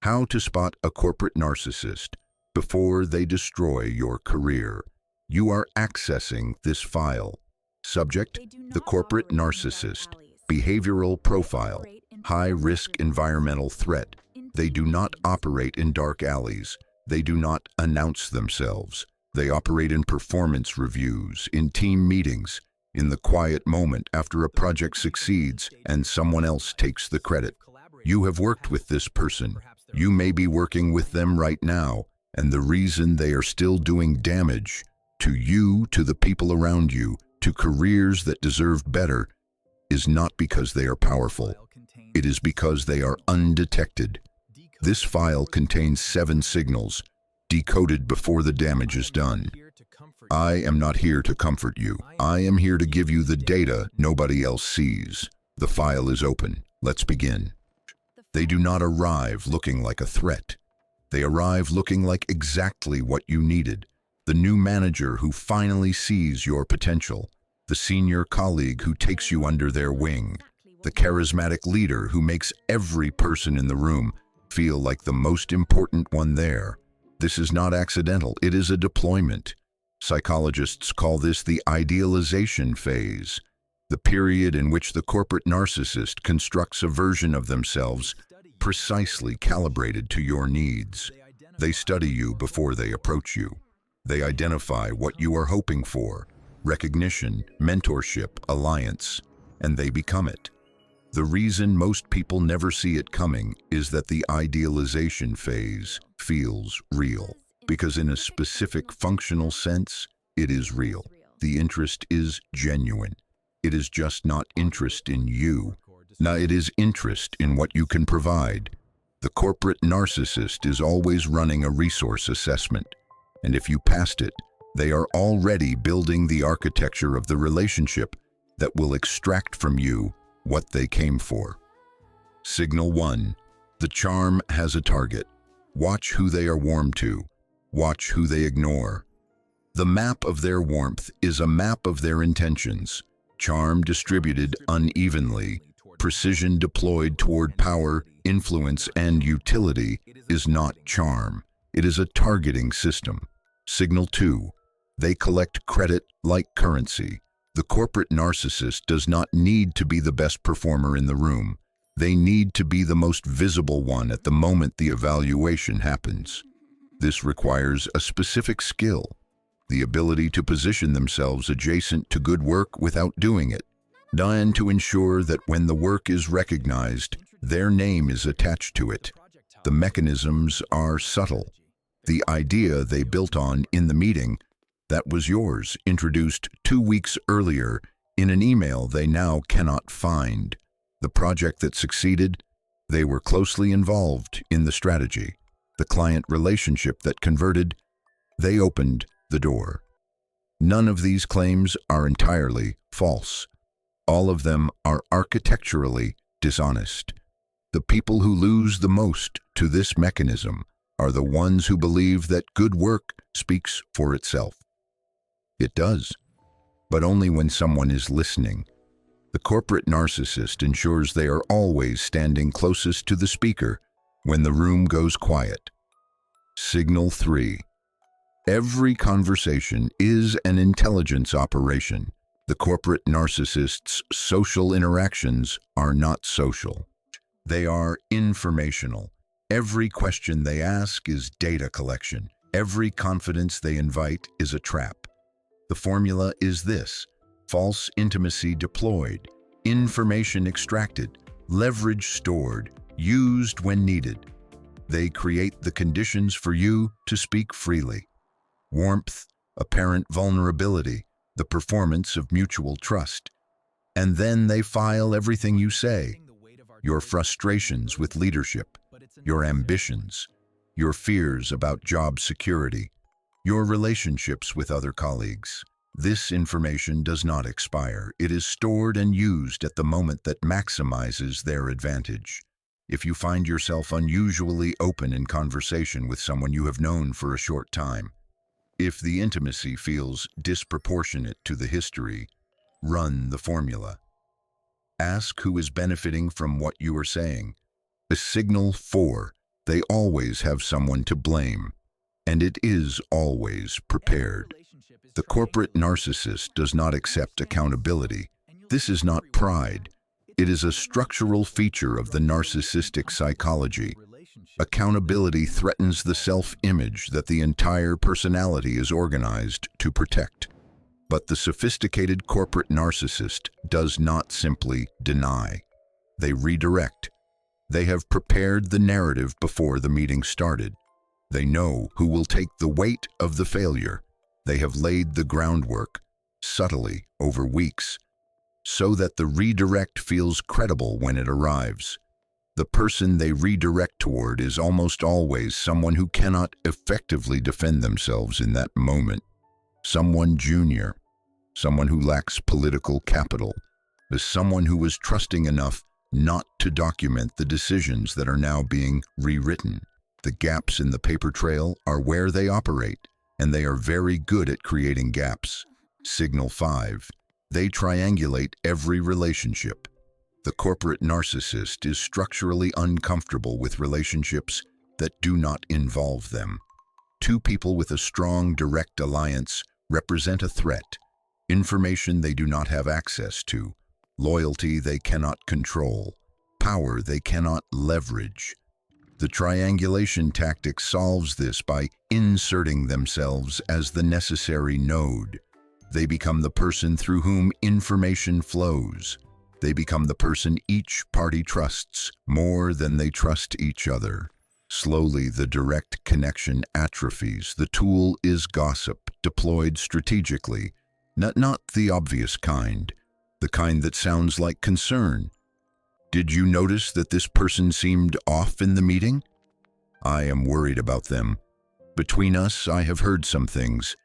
How to spot a corporate narcissist before they destroy your career. You are accessing this file. Subject: the corporate narcissist. Behavioral profile: high-risk environmental threat. They do not operate in dark alleys. They do not announce themselves. They operate in performance reviews, in team meetings, in the quiet moment after a project succeeds and someone else takes the credit. You have worked with this person. You may be working with them right now, and the reason they are still doing damage to you, to the people around you, to careers that deserve better, is not because they are powerful. It is because they are undetected. This file contains 7 signals, decoded before the damage is done. I am not here to comfort you. I am here to give you the data nobody else sees. The file is open. Let's begin. They do not arrive looking like a threat. They arrive looking like exactly what you needed. The new manager who finally sees your potential. The senior colleague who takes you under their wing. The charismatic leader who makes every person in the room feel like the most important one there. This is not accidental. It is a deployment. Psychologists call this the idealization phase, the period in which the corporate narcissist constructs a version of themselves precisely calibrated to your needs. They study you before they approach you. They identify what you are hoping for: recognition, mentorship, alliance, and they become it. The reason most people never see it coming is that the idealization phase feels real, because in a specific functional sense, it is real. The interest is genuine. It is just not interest in you. Now, it is interest in what you can provide. The corporate narcissist is always running a resource assessment, and if you passed it, they are already building the architecture of the relationship that will extract from you what they came for. Signal 1. The charm has a target. Watch who they are warm to. Watch who they ignore. The map of their warmth is a map of their intentions. Charm distributed unevenly, precision deployed toward power, influence, and utility is not charm. It is a targeting system. Signal 2. They collect credit like currency. The corporate narcissist does not need to be the best performer in the room. They need to be the most visible one at the moment the evaluation happens. This requires a specific skill, the ability to position themselves adjacent to good work without doing it, and to ensure that when the work is recognized, their name is attached to it. The mechanisms are subtle. The idea they built on in the meeting, that was yours, introduced 2 weeks earlier in an email they now cannot find. The project that succeeded, they were closely involved in the strategy. The client relationship that converted, they opened the door. None of these claims are entirely false. All of them are architecturally dishonest. The people who lose the most to this mechanism are the ones who believe that good work speaks for itself. It does, but only when someone is listening. The corporate narcissist ensures they are always standing closest to the speaker when the room goes quiet. Signal 3. Every conversation is an intelligence operation. The corporate narcissist's social interactions are not social. They are informational. Every question they ask is data collection. Every confidence they invite is a trap. The formula is this: false intimacy deployed, information extracted, leverage stored, used when needed. They create the conditions for you to speak freely. Warmth, apparent vulnerability, the performance of mutual trust. And then they file everything you say: your frustrations with leadership, your ambitions, your fears about job security, your relationships with other colleagues. This information does not expire. It is stored and used at the moment that maximizes their advantage. If you find yourself unusually open in conversation with someone you have known for a short time, if the intimacy feels disproportionate to the history, run the formula. Ask who is benefiting from what you are saying. The signal 4. They always have someone to blame, and it is always prepared. The corporate narcissist does not accept accountability. This is not pride. It is a structural feature of the narcissistic psychology. Accountability threatens the self-image that the entire personality is organized to protect. But the sophisticated corporate narcissist does not simply deny. They redirect. They have prepared the narrative before the meeting started. They know who will take the weight of the failure. They have laid the groundwork, subtly over weeks, so that the redirect feels credible when it arrives. The person they redirect toward is almost always someone who cannot effectively defend themselves in that moment. Someone junior, someone who lacks political capital, is someone who was trusting enough not to document the decisions that are now being rewritten. The gaps in the paper trail are where they operate, and they are very good at creating gaps. Signal 5. They triangulate every relationship. The corporate narcissist is structurally uncomfortable with relationships that do not involve them. Two people with a strong direct alliance represent a threat, information they do not have access to, loyalty they cannot control, power they cannot leverage. The triangulation tactic solves this by inserting themselves as the necessary node. They become the person through whom information flows. They become the person each party trusts more than they trust each other. Slowly, the direct connection atrophies. The tool is gossip, deployed strategically, not the obvious kind, the kind that sounds like concern. Did you notice that this person seemed off in the meeting? I am worried about them. Between us, I have heard some things.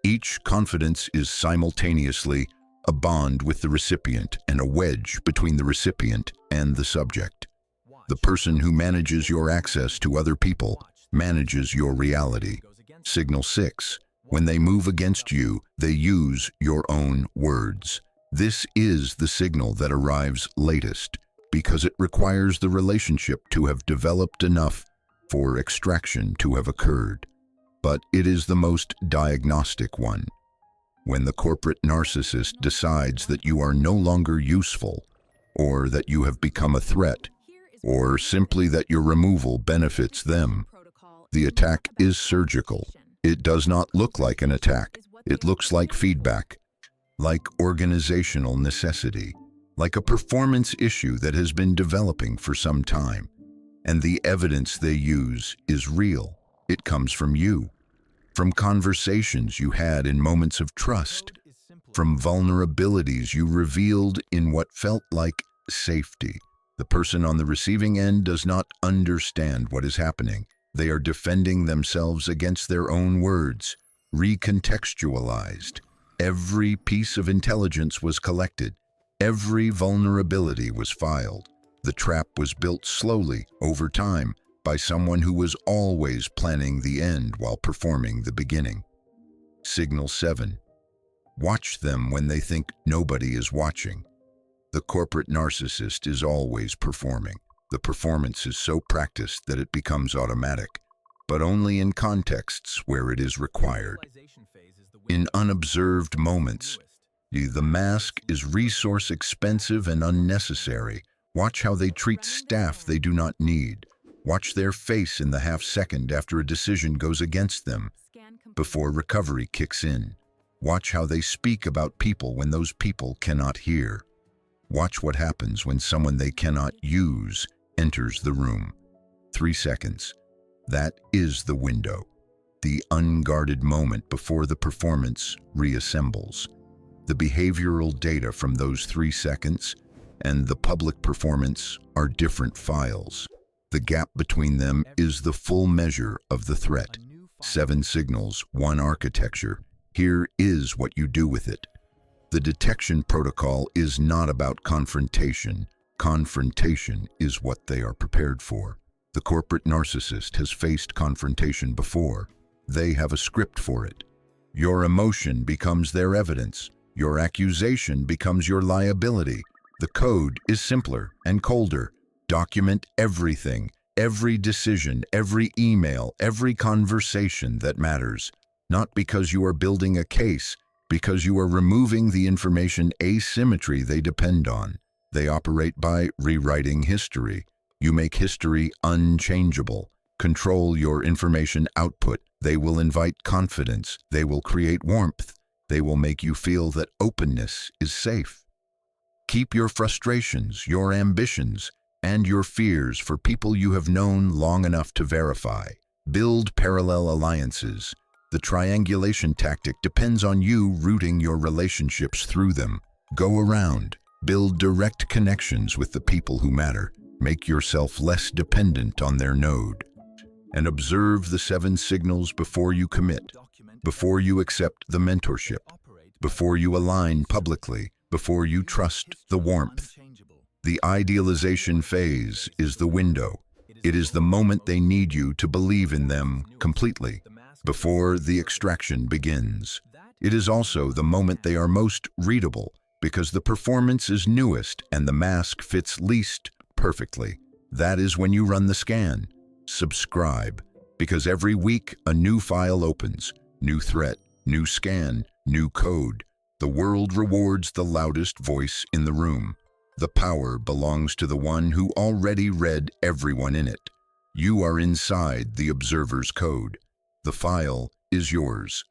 Each confidence is simultaneously a bond with the recipient and a wedge between the recipient and the subject. The person who manages your access to other people manages your reality. Signal 6. When they move against you, they use your own words. This is the signal that arrives latest, because it requires the relationship to have developed enough for extraction to have occurred. But it is the most diagnostic one. When the corporate narcissist decides that you are no longer useful, or that you have become a threat, or simply that your removal benefits them, the attack is surgical. It does not look like an attack. It looks like feedback, like organizational necessity, like a performance issue that has been developing for some time. And the evidence they use is real. It comes from you, from conversations you had in moments of trust, from vulnerabilities you revealed in what felt like safety. The person on the receiving end does not understand what is happening. They are defending themselves against their own words, recontextualized. Every piece of intelligence was collected. Every vulnerability was filed. The trap was built slowly, over time, by someone who was always planning the end while performing the beginning. Signal 7. Watch them when they think nobody is watching. The corporate narcissist is always performing. The performance is so practiced that it becomes automatic, but only in contexts where it is required. In unobserved moments, the mask is resource expensive and unnecessary. Watch how they treat staff they do not need. Watch their face in the half-second after a decision goes against them, before recovery kicks in. Watch how they speak about people when those people cannot hear. Watch what happens when someone they cannot use enters the room. 3 seconds. That is the window, the unguarded moment before the performance reassembles. The behavioral data from those 3 seconds and the public performance are different files. The gap between them is the full measure of the threat. 7 signals, 1 architecture. Here is what you do with it. The detection protocol is not about confrontation. Confrontation is what they are prepared for. The corporate narcissist has faced confrontation before. They have a script for it. Your emotion becomes their evidence. Your accusation becomes your liability. The code is simpler and colder. Document everything. every decision, every email, every conversation that matters. Not because you are building a case, because you are removing the information asymmetry they depend on. They operate by rewriting history. You make history unchangeable. Control your information output. They will invite confidence. They will create warmth. They will make you feel that openness is safe. Keep your frustrations, your ambitions, and your fears for people you have known long enough to verify. Build parallel alliances. The triangulation tactic depends on you rooting your relationships through them. Go around. Build direct connections with the people who matter. Make yourself less dependent on their node. And observe the 7 signals before you commit, before you accept the mentorship, before you align publicly, before you trust the warmth. The idealization phase is the window. It is the moment they need you to believe in them completely, before the extraction begins. It is also the moment they are most readable, because the performance is newest and the mask fits least perfectly. That is when you run the scan. Subscribe, because every week a new file opens, new threat, new scan, new code. The world rewards the loudest voice in the room. The power belongs to the one who already read everyone in it. You are inside the observer's code. The file is yours.